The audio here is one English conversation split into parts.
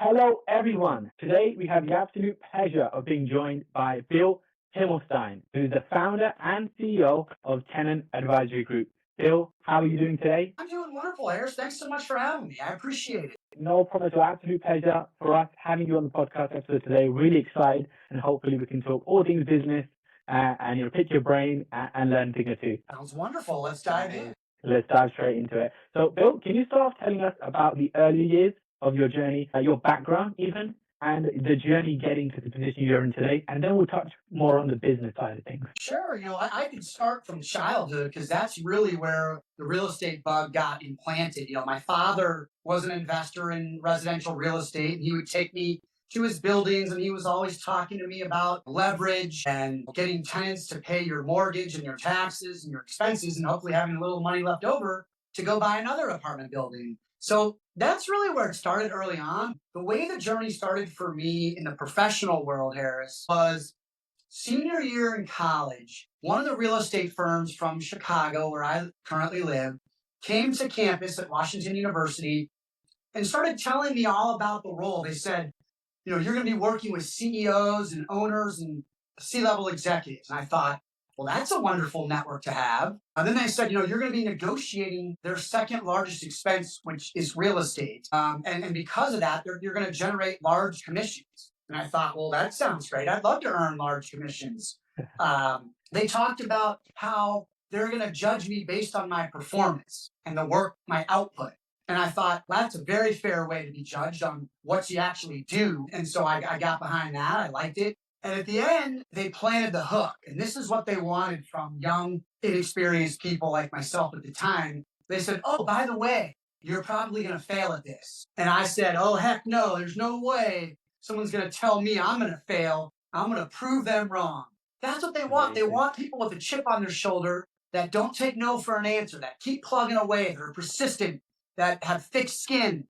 Hello, everyone. Today we have the absolute pleasure of being joined by Bill Himmelstein, who's the founder and CEO of Tenant Advisory Group. Bill, how are you doing today? I'm doing wonderful, Harris. Thanks so much for having me. I appreciate it. No problem at all. Absolute pleasure for us having you on the podcast episode today. Really excited, and hopefully we can talk all things business and pick your brain and learn a thing or two. Sounds wonderful. Let's dive in. Let's dive straight into it. So, Bill, can you start off telling us about the early years of your journey, your background even, and the journey getting to the position you're in today? And then we'll touch more on the business side of things. Sure. I could start from childhood because that's really where the real estate bug got implanted. My father was an investor in residential real estate, and he would take me to his buildings, and he was always talking to me about leverage and getting tenants to pay your mortgage and your taxes and your expenses, and hopefully having a little money left over to go buy another apartment building. So that's really where it started early on. The way the journey started for me in the professional world, Harris, was senior year in college. One of the real estate firms from Chicago, where I currently live, came to campus at Washington University and started telling me all about the role. They said, you're going to be working with CEOs and owners and C-level executives. And I thought, well, that's a wonderful network to have. And then they said, you're going to be negotiating their second largest expense, which is real estate. And because of that, you're going to generate large commissions. And I thought, well, that sounds great. I'd love to earn large commissions. They talked about how they're going to judge me based on my performance and the work, my output. And I thought, well, that's a very fair way to be judged on what you actually do. And so I got behind that. I liked it. And at the end, they planted the hook. And this is what they wanted from young, inexperienced people like myself at the time. They said, oh, by the way, you're probably going to fail at this. And I said, oh, heck no, there's no way someone's going to tell me I'm going to fail. I'm going to prove them wrong. That's what they want. They want people with a chip on their shoulder that don't take no for an answer, that keep plugging away, that are persistent, that have thick skin.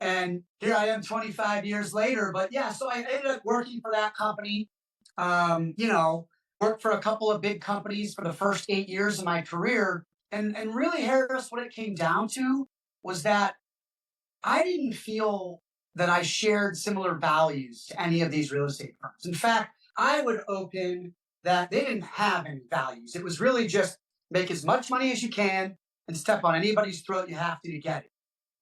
And here I am 25 years later. But yeah, so I ended up working for that company, worked for a couple of big companies for the first 8 years of my career. And really, Harris, what it came down to was that I didn't feel that I shared similar values to any of these real estate firms. In fact, I would open that they didn't have any values. It was really just make as much money as you can and step on anybody's throat you have to get it.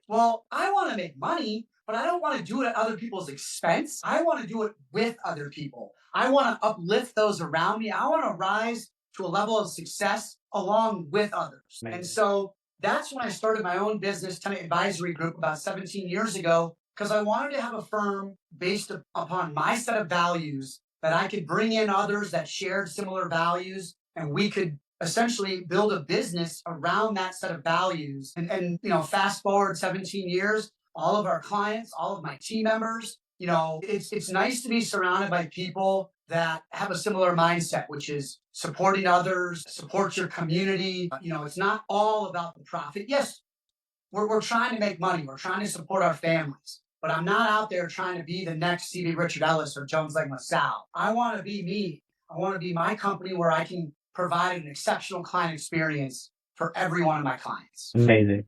Well, I want to make money, but I don't want to do it at other people's expense. I want to do it with other people. I want to uplift those around me. I want to rise to a level of success along with others. Amazing. And so that's when I started my own business, Tenant Advisory Group, about 17 years ago, because I wanted to have a firm based upon my set of values that I could bring in others that shared similar values, and we could essentially build a business around that set of values. And fast forward 17 years, all of our clients, all of my team members, it's nice to be surrounded by people that have a similar mindset, which is supporting others, support your community. It's not all about the profit. Yes, we're trying to make money. We're trying to support our families. But I'm not out there trying to be the next C.B. Richard Ellis or Jones Lang LaSalle. I want to be me. I want to be my company where I can provide an exceptional client experience for every one of my clients. Amazing.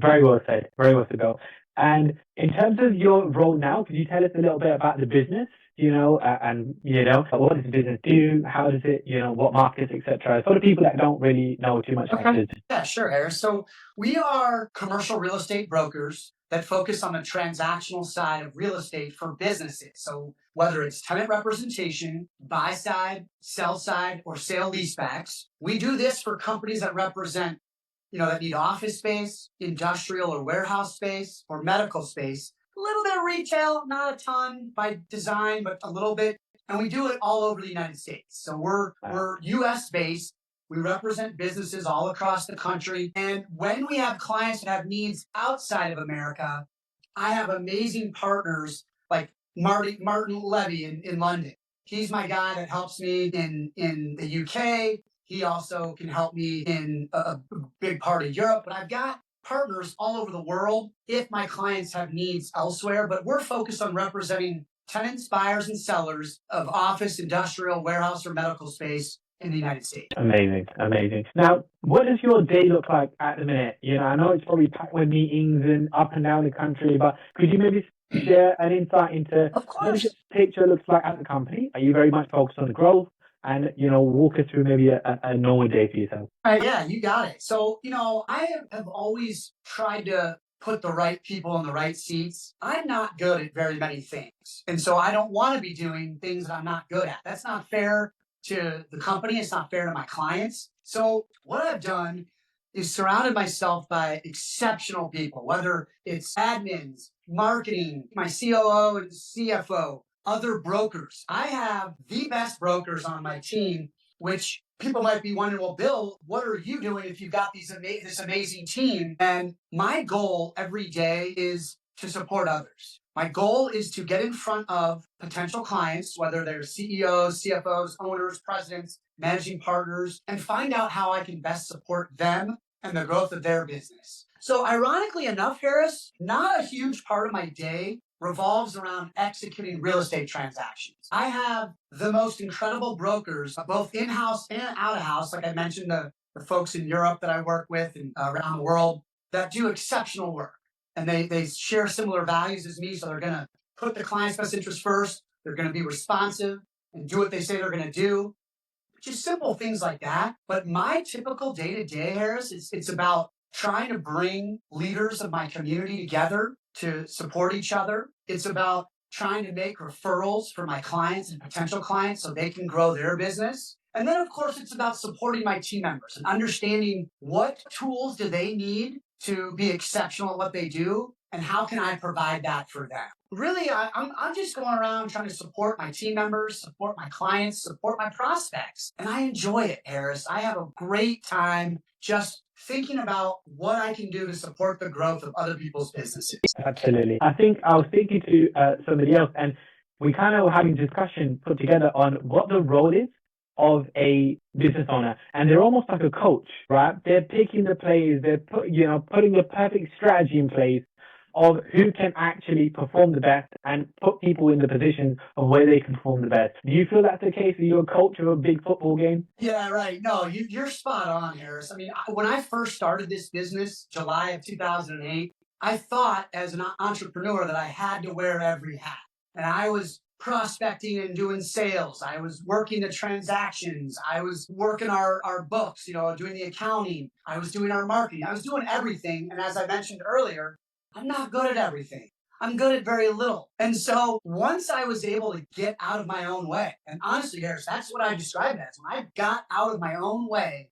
Very well said. Bill. And in terms of your role now, could you tell us a little bit about the business? What does the business do? How does it, what markets, etc. For the people that don't really know too much about it. Yeah, sure, Harris. So we are commercial real estate brokers that focus on the transactional side of real estate for businesses. So whether it's tenant representation, buy side, sell side, or sale leasebacks, we do this for companies that represent, that need office space, industrial or warehouse space, or medical space. A little bit of retail, not a ton by design, but a little bit. And we do it all over the United States. So we're US based. We represent businesses all across the country. And when we have clients that have needs outside of America, I have amazing partners like Martin Levy in London. He's my guy that helps me in the UK. He also can help me in a big part of Europe. But I've got partners all over the world if my clients have needs elsewhere. But we're focused on representing tenants, buyers, and sellers of office, industrial, warehouse, or medical space in the United States. Amazing. Now, what does your day look like at the minute? I know it's probably packed with meetings and up and down the country, but could you maybe share an insight into Of what does your course. picture looks like at the company? Are you very much focused on the growth? And walk us through maybe a normal day for yourself. Yeah, you got it. So, I have always tried to put the right people in the right seats. I'm not good at very many things. And so I don't want to be doing things that I'm not good at. That's not fair to the company. It's not fair to my clients. So what I've done is surrounded myself by exceptional people, whether it's admins, marketing, my COO and CFO, other brokers. I have the best brokers on my team, which people might be wondering, well, Bill, what are you doing if you've got this amazing team? And my goal every day is to support others. My goal is to get in front of potential clients, whether they're CEOs, CFOs, owners, presidents, managing partners, and find out how I can best support them and the growth of their business. So, ironically enough, Harris, not a huge part of my day revolves around executing real estate transactions. I have the most incredible brokers, both in-house and out-of-house, like I mentioned, the folks in Europe that I work with and around the world that do exceptional work. And they share similar values as me, so they're going to put the client's best interest first. They're going to be responsive and do what they say they're going to do. Just simple things like that. But my typical day to day, Harris, it's about trying to bring leaders of my community together to support each other. It's about trying to make referrals for my clients and potential clients so they can grow their business. And then, of course, it's about supporting my team members and understanding what tools do they need to be exceptional at what they do, and how can I provide that for them. Really, I'm just going around trying to support my team members, support my clients, support my prospects. And I enjoy it, Harris. I have a great time just thinking about what I can do to support the growth of other people's businesses. Absolutely. I think I was speaking to somebody else, and we kind of were having a discussion put together on what the role is of a business owner, and they're almost like a coach, right? They're picking the players, putting the perfect strategy in place of who can actually perform the best and put people in the position of where they can perform the best. Do you feel that's the case? Are you a coach of a big football game? Yeah, right. No, you're spot on, Harris. I mean, when I first started this business, July of 2008, I thought as an entrepreneur that I had to wear every hat. And I was prospecting and doing sales. I was working the transactions. I was working our books, doing the accounting. I was doing our marketing. I was doing everything. And as I mentioned earlier, I'm not good at everything. I'm good at very little. And so once I was able to get out of my own way, and honestly, Harris, that's what I describe it as. When I got out of my own way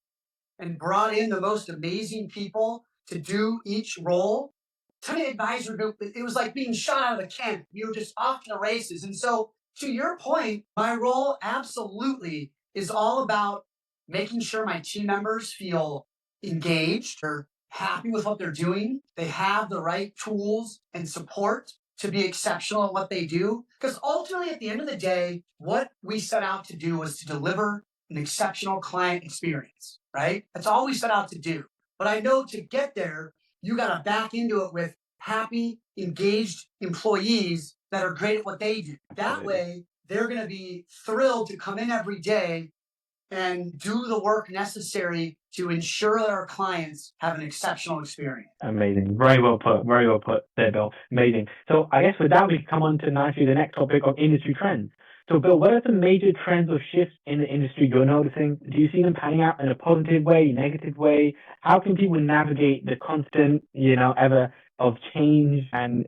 and brought in the most amazing people to do each role, Tenant Advisor Group, it was like being shot out of the cannon. We were just off to the races. And so, to your point, my role absolutely is all about making sure my team members feel engaged or happy with what they're doing. They have the right tools and support to be exceptional at what they do. Because ultimately, at the end of the day, what we set out to do was to deliver an exceptional client experience, right? That's all we set out to do. But I know to get there, you got to back into it with happy, engaged employees that are great at what they do. That way, they're going to be thrilled to come in every day and do the work necessary to ensure that our clients have an exceptional experience. Amazing. Very well put. Very well put there, Bill. Amazing. So I guess with that, we can come on to nicely the next topic of industry trends. So, Bill, what are the major trends or shifts in the industry you're noticing? Do you see them panning out in a positive way, negative way? How can people navigate the constant, ever of change and,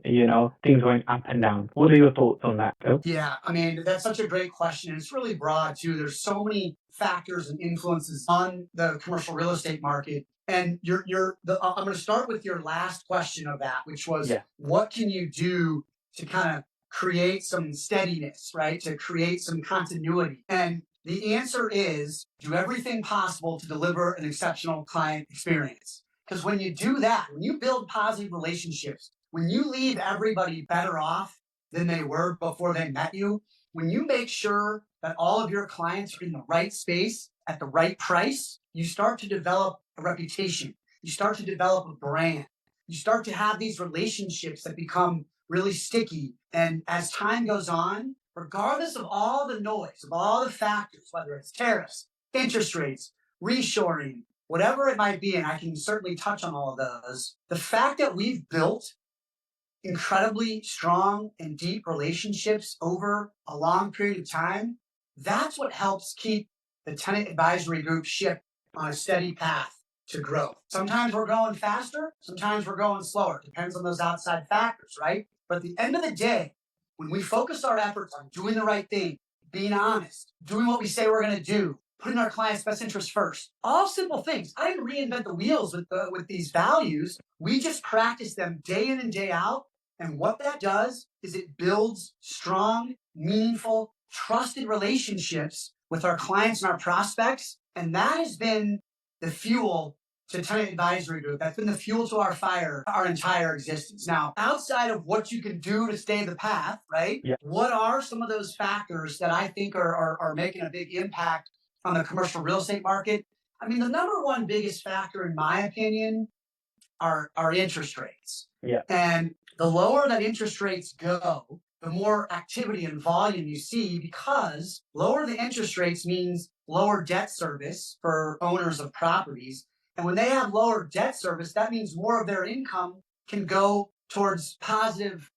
things going up and down? What are your thoughts on that, Bill? Yeah, I mean, that's such a great question. It's really broad, too. There's so many factors and influences on the commercial real estate market. And I'm going to start with your last question of that, which was, Yeah. what can you do to kind of create some steadiness, right? To create some continuity. And the answer is do everything possible to deliver an exceptional client experience. Because when you do that, when you build positive relationships, when you leave everybody better off than they were before they met you, when you make sure that all of your clients are in the right space at the right price, you start to develop a reputation. You start to develop a brand. You start to have these relationships that become really sticky. And as time goes on, regardless of all the noise, of all the factors, whether it's tariffs, interest rates, reshoring, whatever it might be, and I can certainly touch on all of those, the fact that we've built incredibly strong and deep relationships over a long period of time, that's what helps keep the tenant advisory group ship on a steady path to growth. Sometimes we're going faster, sometimes we're going slower. Depends on those outside factors, right? But at the end of the day, when we focus our efforts on doing the right thing, being honest, doing what we say we're going to do, putting our clients' best interests first, all simple things. I didn't reinvent the wheels with these values. We just practice them day in and day out. And what that does is it builds strong, meaningful, trusted relationships with our clients and our prospects. And that has been the fuel to Tenant Advisory Group. That's been the fuel to our fire our entire existence. Now, outside of what you can do to stay the path, right? Yeah. What are some of those factors that I think are making a big impact on the commercial real estate market? I mean, the number one biggest factor, in my opinion, are interest rates. Yeah. And the lower that interest rates go, the more activity and volume you see, because lower the interest rates means lower debt service for owners of properties. And when they have lower debt service, that means more of their income can go towards positive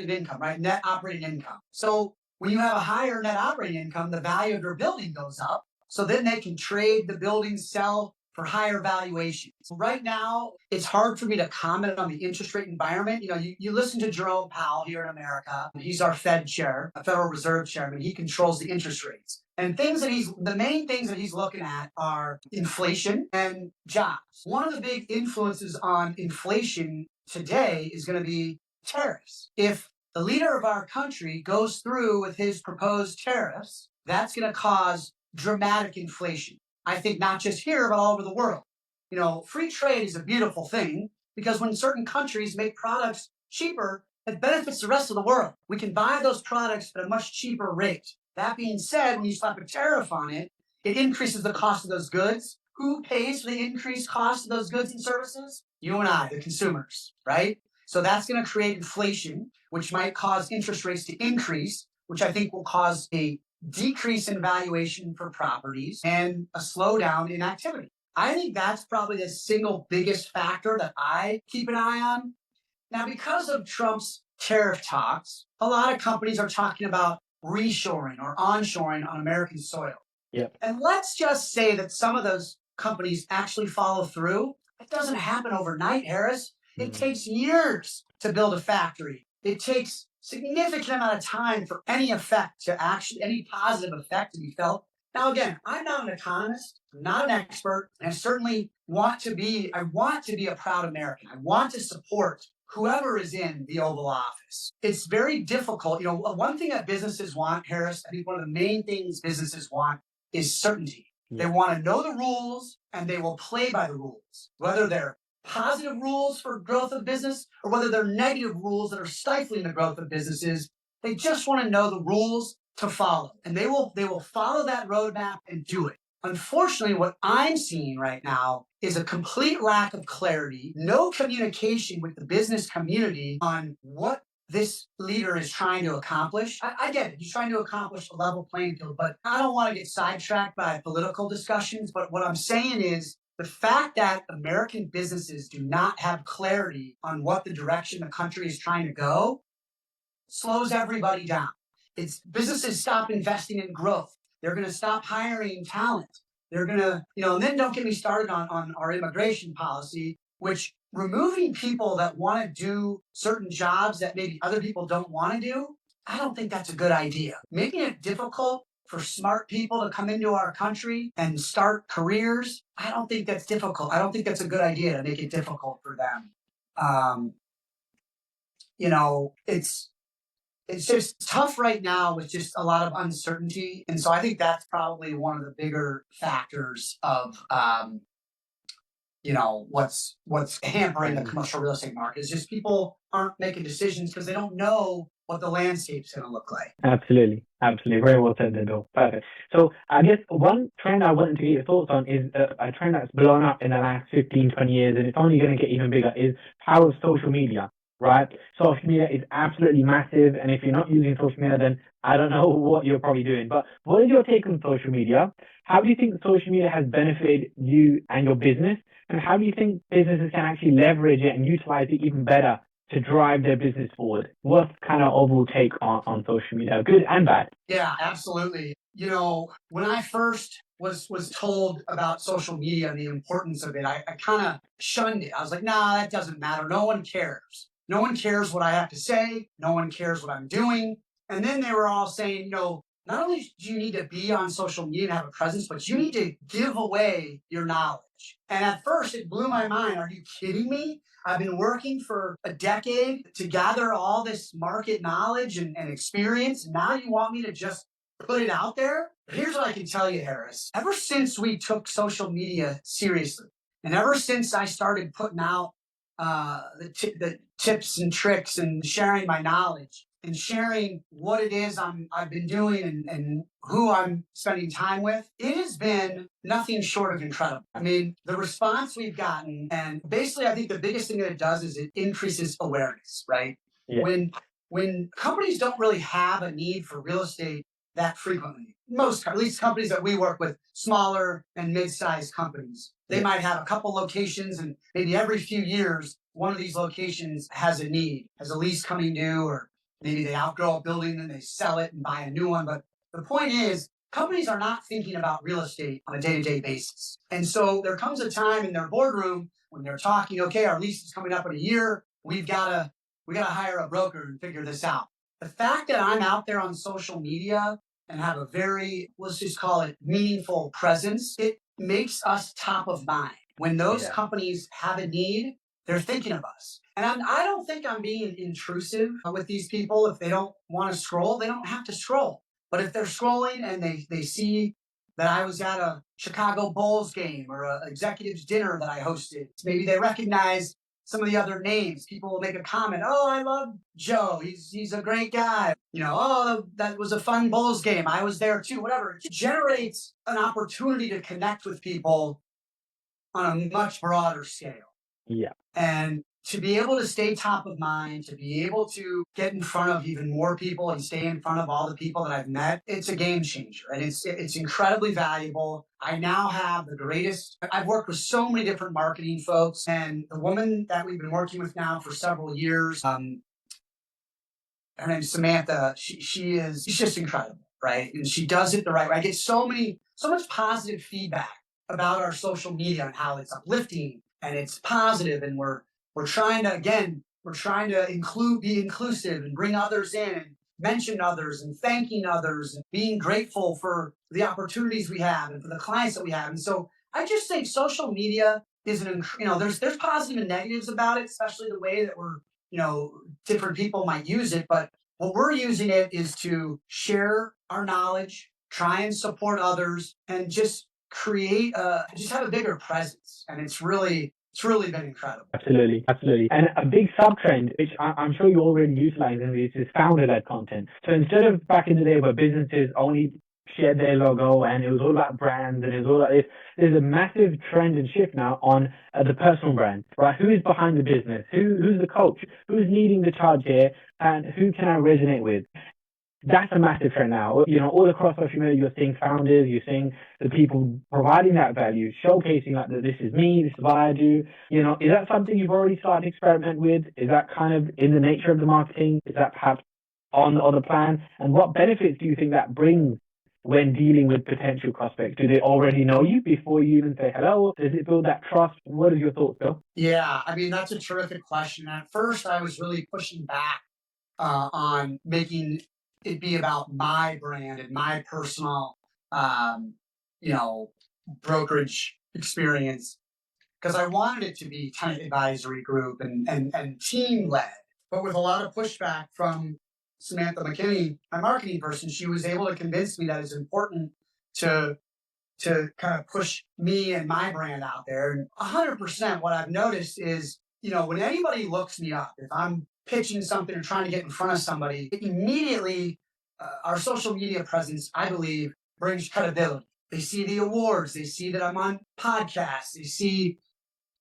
income, right? Net operating income. So when you have a higher net operating income, the value of their building goes up. So then they can trade the building, sell for higher valuations. Right now, it's hard for me to comment on the interest rate environment. You know, you listen to Jerome Powell here in America. He's our Fed chair, a Federal Reserve chairman. He controls the interest rates. And the main things that he's looking at are inflation and jobs. One of the big influences on inflation today is going to be tariffs. If the leader of our country goes through with his proposed tariffs, that's going to cause dramatic inflation. I think not just here, but all over the world. You know, free trade is a beautiful thing because when certain countries make products cheaper, it benefits the rest of the world. We can buy those products at a much cheaper rate. That being said, when you slap a tariff on it, it increases the cost of those goods. Who pays for the increased cost of those goods and services? You and I, the consumers, right? So that's going to create inflation, which might cause interest rates to increase, which I think will cause a decrease in valuation for properties and a slowdown in activity. I think that's probably the single biggest factor that I keep an eye on. Now, because of Trump's tariff talks, a lot of companies are talking about reshoring or onshoring on American soil. Yep. And let's just say that some of those companies actually follow through. It doesn't happen overnight, Harris. It takes years to build a factory. It takes significant amount of time for any positive effect to be felt. Now, again, I'm not an economist, I'm not an expert, and I certainly want to be a proud American. I want to support whoever is in the Oval Office. It's very difficult. You know, one thing that businesses want, Harris, I think one of the main things businesses want is certainty. Yeah. They want to know the rules and they will play by the rules, whether they're positive rules for growth of business or whether they're negative rules that are stifling the growth of businesses. They just want to know the rules to follow, and they will follow that roadmap and do it. Unfortunately, what I'm seeing right now is a complete lack of clarity, no communication with the business community on what this leader is trying to accomplish. I get it. He's trying to accomplish a level playing field, but I don't want to get sidetracked by political discussions. But what I'm saying is the fact that American businesses do not have clarity on what the direction the country is trying to go slows everybody down. It's businesses stop investing in growth. They're going to stop hiring talent. They're going to, and then don't get me started on our immigration policy, which removing people that want to do certain jobs that maybe other people don't want to do, I don't think that's a good idea. Making it difficult for smart people to come into our country and start careers, I don't think that's difficult. I don't think that's a good idea to make it difficult for them. It's just tough right now with just a lot of uncertainty. And so I think that's probably one of the bigger factors of, what's hampering the commercial real estate market is just people aren't making decisions because they don't know what the landscape's going to look like. Absolutely. Very well said there, Bill. Perfect. So I guess one trend I wanted to get your thoughts on is a trend that's blown up in the last 15, 20 years, and it's only going to get even bigger, is power of social media. Right? Social media is absolutely massive, and if you're not using social media, then I don't know what you're probably doing. But what is your take on social media? How do you think social media has benefited you and your business? And how do you think businesses can actually leverage it and utilize it even better to drive their business forward? What's kind of overall take on social media, good and bad? Yeah, absolutely. When I first was told about social media and the importance of it, I kind of shunned it. I was like, nah, that doesn't matter. No one cares. No one cares what I have to say. No one cares what I'm doing. And then they were all saying, not only do you need to be on social media and have a presence, but you need to give away your knowledge. And at first it blew my mind. Are you kidding me? I've been working for a decade to gather all this market knowledge and experience. And now you want me to just put it out there? Here's what I can tell you, Harris. Ever since we took social media seriously, and ever since I started putting out the tips and tricks and sharing my knowledge and sharing what it is I've been doing and who I'm spending time with, it has been nothing short of incredible. I mean, the response we've gotten, and basically I think the biggest thing that it does is it increases awareness, right? Yeah. When companies don't really have a need for real estate that frequently, at least companies that we work with, smaller and mid-sized companies, they might have a couple locations, and maybe every few years, one of these locations has a need, has a lease coming due, or maybe they outgrow a building and they sell it and buy a new one. But the point is, companies are not thinking about real estate on a day-to-day basis. And so there comes a time in their boardroom when they're talking, okay, our lease is coming up in a year. We gotta hire a broker and figure this out. The fact that I'm out there on social media and have a very, let's just call it, meaningful presence, it makes us top of mind. When those companies have a need, they're thinking of us. And I don't think I'm being intrusive with these people. If they don't want to scroll, they don't have to scroll. But if they're scrolling and they see that I was at a Chicago Bulls game or an executives dinner that I hosted, maybe they recognize some of the other names. People will make a comment, oh, I love Joe. He's a great guy. Oh, that was a fun Bulls game. I was there too, whatever. It generates an opportunity to connect with people on a much broader scale. Yeah. And to be able to stay top of mind, to be able to get in front of even more people and stay in front of all the people that I've met, it's a game changer. And it's incredibly valuable. I now have the greatest, I've worked with so many different marketing folks, and the woman that we've been working with now for several years, her name's Samantha. She's just incredible, right? And she does it the right way. I get so much positive feedback about our social media and how it's uplifting and it's positive, and we're trying to be inclusive and bring others in and mention others and thanking others and being grateful for the opportunities we have and for the clients that we have. And so I just think social media is there's positive and negatives about it, especially the way that different people might use it. But what we're using it is to share our knowledge, try and support others, and just just have a bigger presence. And it's really been incredible. Absolutely. And a big sub-trend, which I'm sure you're already utilizing, is founder-led content. So instead of back in the day where businesses only shared their logo and it was all about brands and it was all like this, there's a massive trend and shift now on the personal brand, right? Who is behind the business? Who's the coach? Who's leading the charge here? And who can I resonate with? That's a massive trend now. All across social media, you're seeing founders, you're seeing the people providing that value, showcasing like that this is me, this is what I do. Is that something you've already started to experiment with? Is that kind of in the nature of the marketing? Is that perhaps on the plan? And what benefits do you think that brings when dealing with potential prospects? Do they already know you before you even say hello? Does it build that trust? What are your thoughts, Bill? Yeah, I mean, that's a terrific question. At first, I was really pushing back on making it be about my brand and my personal, brokerage experience, because I wanted it to be Tenant advisory group and team led. But with a lot of pushback from Samantha McKinney, my marketing person, she was able to convince me that it's important to kind of push me and my brand out there. And 100% what I've noticed is, when anybody looks me up, if I'm pitching something or trying to get in front of somebody, immediately our social media presence, I believe, brings credibility. They see the awards. They see that I'm on podcasts. They see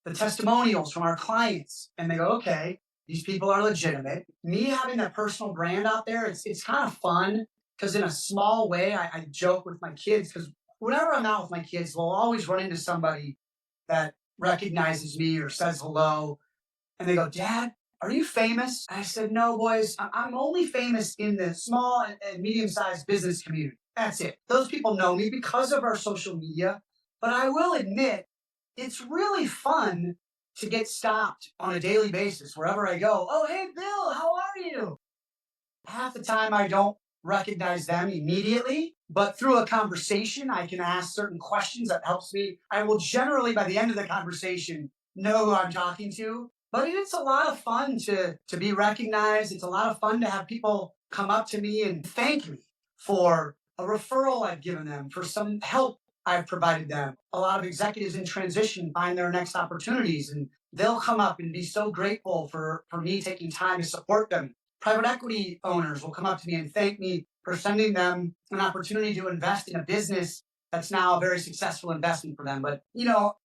the testimonials from our clients, and they go, okay, these people are legitimate. Me having that personal brand out there, it's kind of fun, because in a small way, I joke with my kids, because whenever I'm out with my kids, we'll always run into somebody that recognizes me or says hello. And they go, Dad, "Are you famous?" I said, "No, boys, I'm only famous in the small and medium-sized business community. That's it. Those people know me because of our social media. But I will admit, it's really fun to get stopped on a daily basis wherever I go. Oh, hey, Bill, how are you?" Half the time I don't recognize them immediately, but through a conversation, I can ask certain questions that helps me. I will generally, by the end of the conversation, know who I'm talking to. But it's a lot of fun to be recognized. It's a lot of fun to have people come up to me and thank me for a referral I've given them, for some help I've provided them. A lot of executives in transition find their next opportunities, and they'll come up and be so grateful for me taking time to support them. Private equity owners will come up to me and thank me for sending them an opportunity to invest in a business that's now a very successful investment for them. But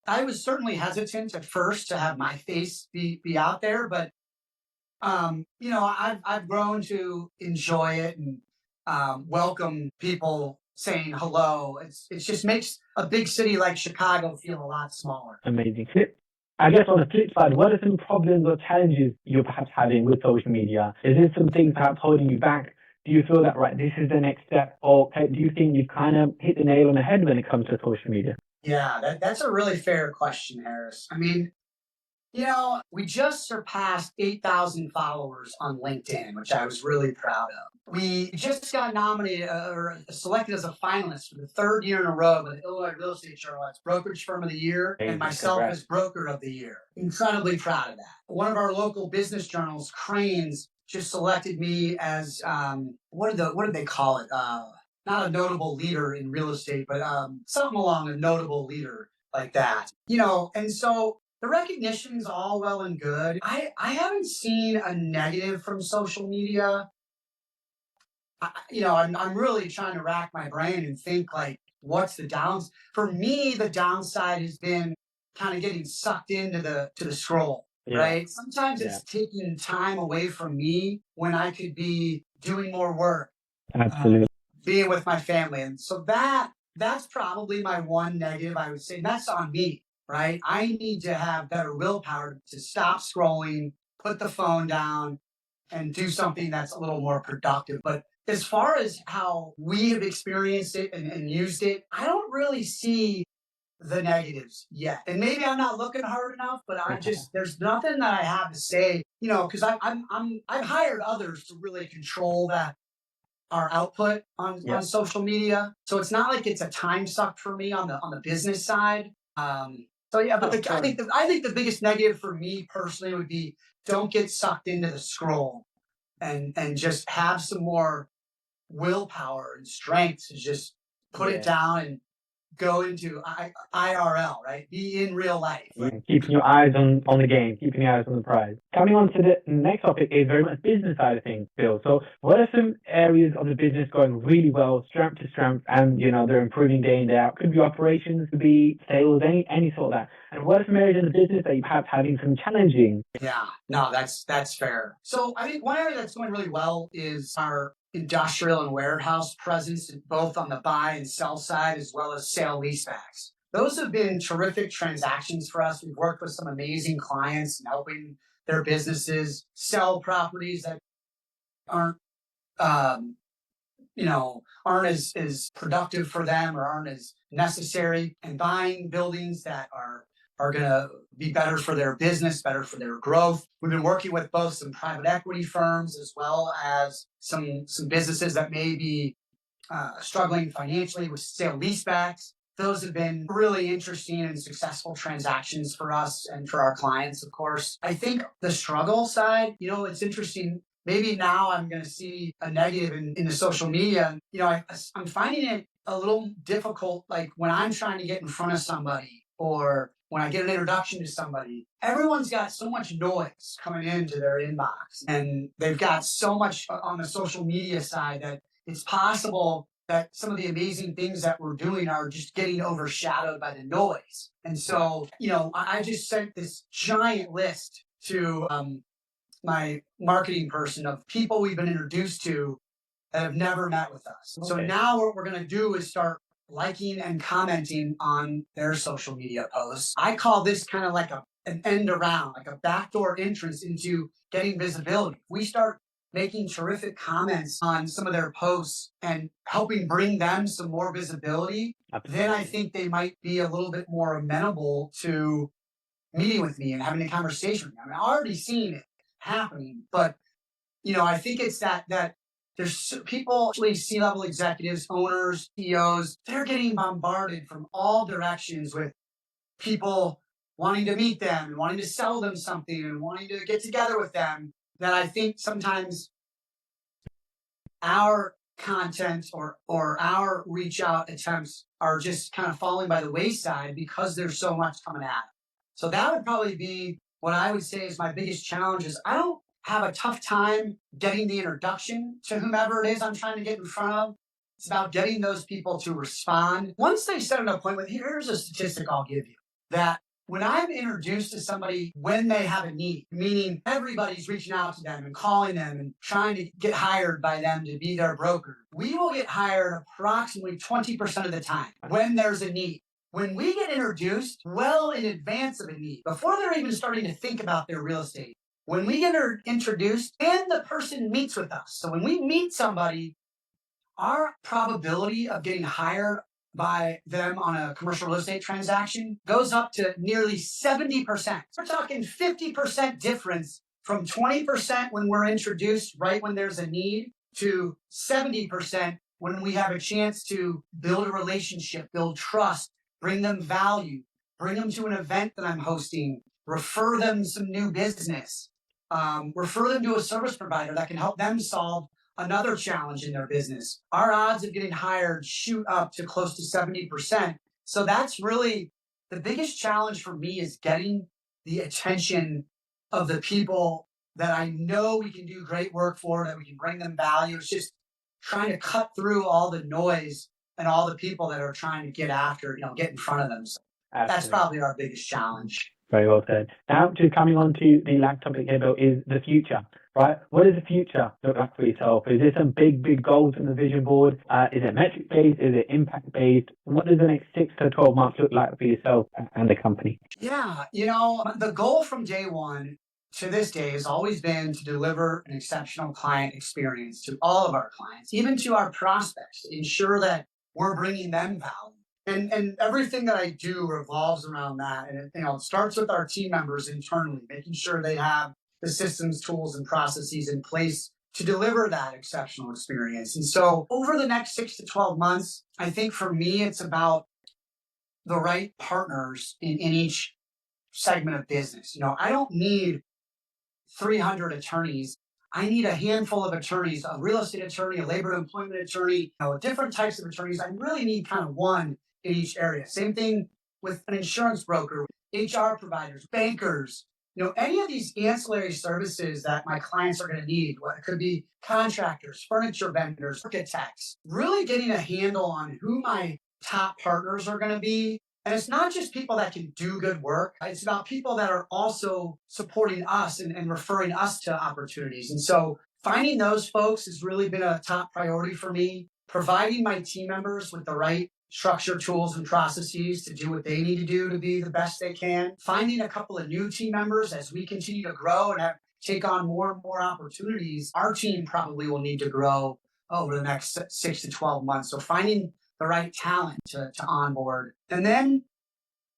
I was certainly hesitant at first to have my face be out there, but I've grown to enjoy it and welcome people saying hello. It just makes a big city like Chicago feel a lot smaller. Amazing. I guess on the flip side, what are some problems or challenges you're perhaps having with social media? Is there something perhaps holding you back? Do you feel that, right, this is the next step? Or do you think you've kind of hit the nail on the head when it comes to social media? Yeah, that's a really fair question, Harris. I mean, we just surpassed 8,000 followers on LinkedIn, which I was really proud of. We just got nominated or selected as a finalist for the third year in a row by the Illinois Real Estate Journal as Brokerage Firm of the Year and myself Congrats. as Broker of the Year. Incredibly proud of that. One of our local business journals, Crain's, just selected me as what did they call it? Not a notable leader in real estate, but something along a notable leader like that. And so the recognition is all well and good. I haven't seen a negative from social media. I'm really trying to rack my brain and think like, what's the downs? For me, the downside has been kind of getting sucked into the scroll, Yeah. right? Sometimes Yeah. it's taking time away from me when I could be doing more work, Absolutely. being with my family, and so that's probably my one negative. I would say and that's on me, right? I need to have better willpower to stop scrolling, put the phone down, and do something that's a little more productive. But as far as how we have experienced it and used it, I don't really see the negatives yet. And maybe I'm not looking hard enough, but there's nothing that I have to say, because I've hired others to really control that our output on social media. So it's not like it's a time suck for me on the business side. So yeah, but I think the biggest negative for me personally would be don't get sucked into the scroll and just have some more willpower and strength to just put it down and go into IRL, right? Be in real life. Yeah, keeping your eyes on the game, keeping your eyes on the prize. Coming on to the next topic is very much business side of things, Bill. So what are some areas of the business going really well, strength to strength, and they're improving day in, day out? Could be operations, could be sales, any sort of that. And what are some areas in the business that you're perhaps having some challenging? Yeah, no, that's fair. So I think one area that's going really well is our industrial and warehouse presence, both on the buy and sell side, as well as sale leasebacks. Those have been terrific transactions for us. We've worked with some amazing clients and helping their businesses sell properties that aren't, um, aren't as productive for them or aren't as necessary, and buying buildings that are going to be better for their business, better for their growth. We've been working with both some private equity firms as well as some businesses that may be struggling financially with sale leasebacks. Those have been really interesting and successful transactions for us and for our clients, of course. I think the struggle side, it's interesting. Maybe now I'm going to see a negative in the social media. I'm finding it a little difficult, like when I'm trying to get in front of somebody or when I get an introduction to somebody, everyone's got so much noise coming into their inbox and they've got so much on the social media side that it's possible that some of the amazing things that we're doing are just getting overshadowed by the noise. And so, I just sent this giant list to my marketing person of people we've been introduced to that have never met with us. Okay. So now what we're going to do is start liking and commenting on their social media posts. I call this kind of like a an end around, like a backdoor entrance into getting visibility. If we start making terrific comments on some of their posts and helping bring them some more visibility, then I think they might be a little bit more amenable to meeting with me and having a conversation with me. I mean, I've already seen it happening, but I think it's that there's people, actually C-level executives, owners, CEOs, they're getting bombarded from all directions with people wanting to meet them and wanting to sell them something and wanting to get together with them, that I think sometimes our content or our reach out attempts are just kind of falling by the wayside because there's so much coming at it. So that would probably be what I would say is my biggest challenge. Is I don't have a tough time getting the introduction to whomever it is I'm trying to get in front of. It's about getting those people to respond. Once they set an appointment, here's a statistic I'll give you, that when I'm introduced to somebody when they have a need, meaning everybody's reaching out to them and calling them and trying to get hired by them to be their broker, we will get hired approximately 20% of the time when there's a need. When we get introduced well in advance of a need, before they're even starting to think about their real estate, when we get introduced and the person meets with us. So when we meet somebody, our probability of getting hired by them on a commercial real estate transaction goes up to nearly 70%. We're talking 50% difference from 20% when we're introduced right when there's a need to 70% when we have a chance to build a relationship, build trust, bring them value, bring them to an event that I'm hosting, refer them some new business, refer them to a service provider that can help them solve another challenge in their business. Our odds of getting hired shoot up to close to 70%. So that's really the biggest challenge for me, is getting the attention of the people that I know we can do great work for, that we can bring them value. It's just trying to cut through all the noise and all the people that are trying to get after, get in front of them. So that's probably our biggest challenge. Very well said. Now, just coming on to the last topic here, Bill, is the future, right? What does the future look like for yourself? Is there some big goals in the vision board? Is it metric-based? Is it impact-based? What does the next 6 to 12 months look like for yourself and the company? Yeah, the goal from day one to this day has always been to deliver an exceptional client experience to all of our clients, even to our prospects, to ensure that we're bringing them value. And everything that I do revolves around that. And it starts with our team members internally, making sure they have the systems, tools, and processes in place to deliver that exceptional experience. And so over the next 6 to 12 months, I think for me, it's about the right partners in each segment of business. I don't need 300 attorneys. I need a handful of attorneys, a real estate attorney, a labor and employment attorney, different types of attorneys. I really need kind of one in each area. Same thing with an insurance broker, HR providers, bankers, any of these ancillary services that my clients are going to need. It could be contractors, furniture vendors, architects, really getting a handle on who my top partners are going to be. And it's not just people that can do good work. It's about people that are also supporting us and referring us to opportunities. And so finding those folks has really been a top priority for me. Providing my team members with the right structure, tools, and processes to do what they need to do to be the best they can. Finding a couple of new team members as we continue to grow and take on more and more opportunities. Our team probably will need to grow over the next 6 to 12 months. So finding the right talent to onboard. And then,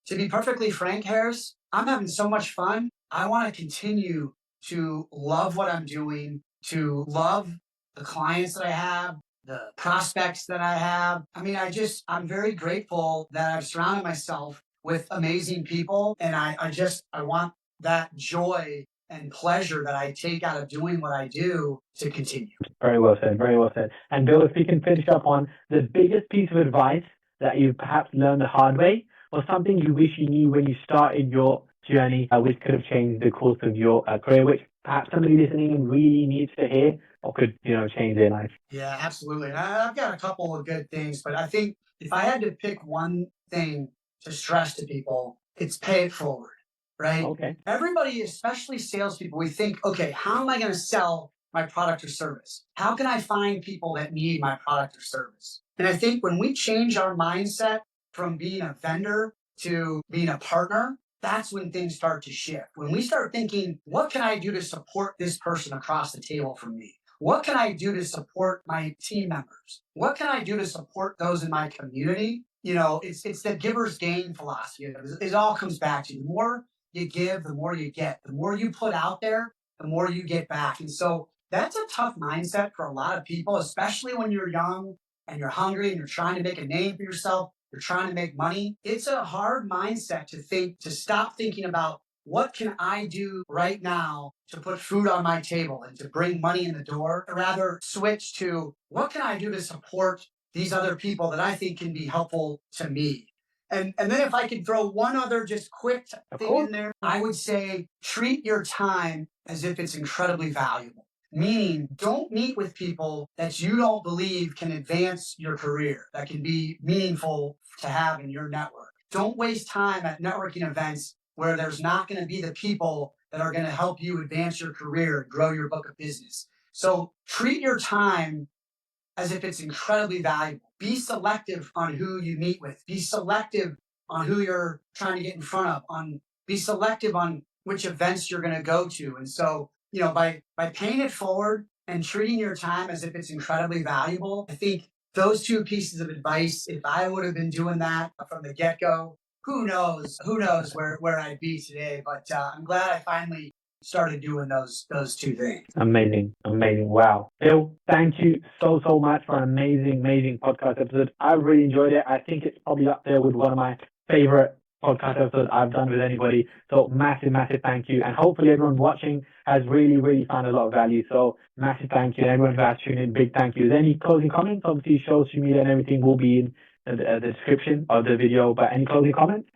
to be perfectly frank, Harris, I'm having so much fun. I want to continue to love what I'm doing, to love the clients that I have, the prospects that I have. I mean, I'm very grateful that I've surrounded myself with amazing people. And I want that joy and pleasure that I take out of doing what I do to continue. Very well said. Very well said. And Bill, if we can finish up on the biggest piece of advice that you perhaps learned the hard way, or something you wish you knew when you started your journey, which could have changed the course of your career, which perhaps somebody listening really needs to hear, or could change their life. Yeah, absolutely. And I've got a couple of good things, but I think if I had to pick one thing to stress to people, it's pay it forward. Right? Okay. Everybody, especially salespeople, we think, okay, how am I going to sell my product or service? How can I find people that need my product or service? And I think when we change our mindset from being a vendor to being a partner, that's when things start to shift. When we start thinking, what can I do to support this person across the table from me? What can I do to support my team members? What can I do to support those in my community? It's the giver's gain philosophy. It all comes back to the more you give, the more you get. The more you put out there, the more you get back. And so that's a tough mindset for a lot of people, especially when you're young and you're hungry and you're trying to make a name for yourself. You're trying to make money. It's a hard mindset to stop thinking about what can I do right now to put food on my table and to bring money in the door, or rather switch to what can I do to support these other people that I think can be helpful to me. And then if I could throw one other just quick thing in there, I would say treat your time as if it's incredibly valuable. Meaning, don't meet with people that you don't believe can advance your career, that can be meaningful to have in your network. Don't waste time at networking events where there's not going to be the people that are going to help you advance your career and grow your book of business. So treat your time as if it's incredibly valuable. Be selective on who you meet with. Be selective on who you're trying to get in front of. Be selective on which events you're going to go to. And so, by paying it forward and treating your time as if it's incredibly valuable, I think those two pieces of advice, if I would have been doing that from the get-go, who knows where I'd be today. But I'm glad I finally started doing those two things. Amazing. Wow. Bill, thank you so much for an amazing podcast episode. I really enjoyed it. I think it's probably up there with one of my favorite podcast episodes I've done with anybody. So massive thank you. And hopefully everyone watching has really found a lot of value. So massive thank you. And everyone who has tuned in, big thank you. Is there any closing comments? Obviously, social media and everything will be in the description of the video. But any closing comments?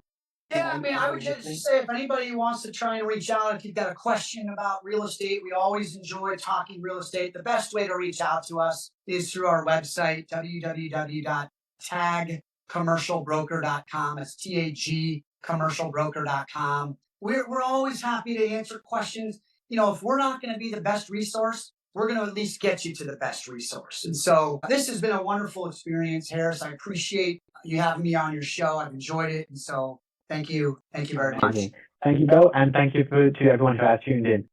Yeah, I mean, I would just say if anybody wants to try and reach out, if you've got a question about real estate, we always enjoy talking real estate. The best way to reach out to us is through our website, www.tagcommercialbroker.com. It's TAG commercialbroker.com. We're always happy to answer questions. If we're not going to be the best resource, we're going to at least get you to the best resource. And so this has been a wonderful experience, Harris. I appreciate you having me on your show. I've enjoyed it. And so thank you very much. Thank you, Bill, and thank you to everyone who has tuned in.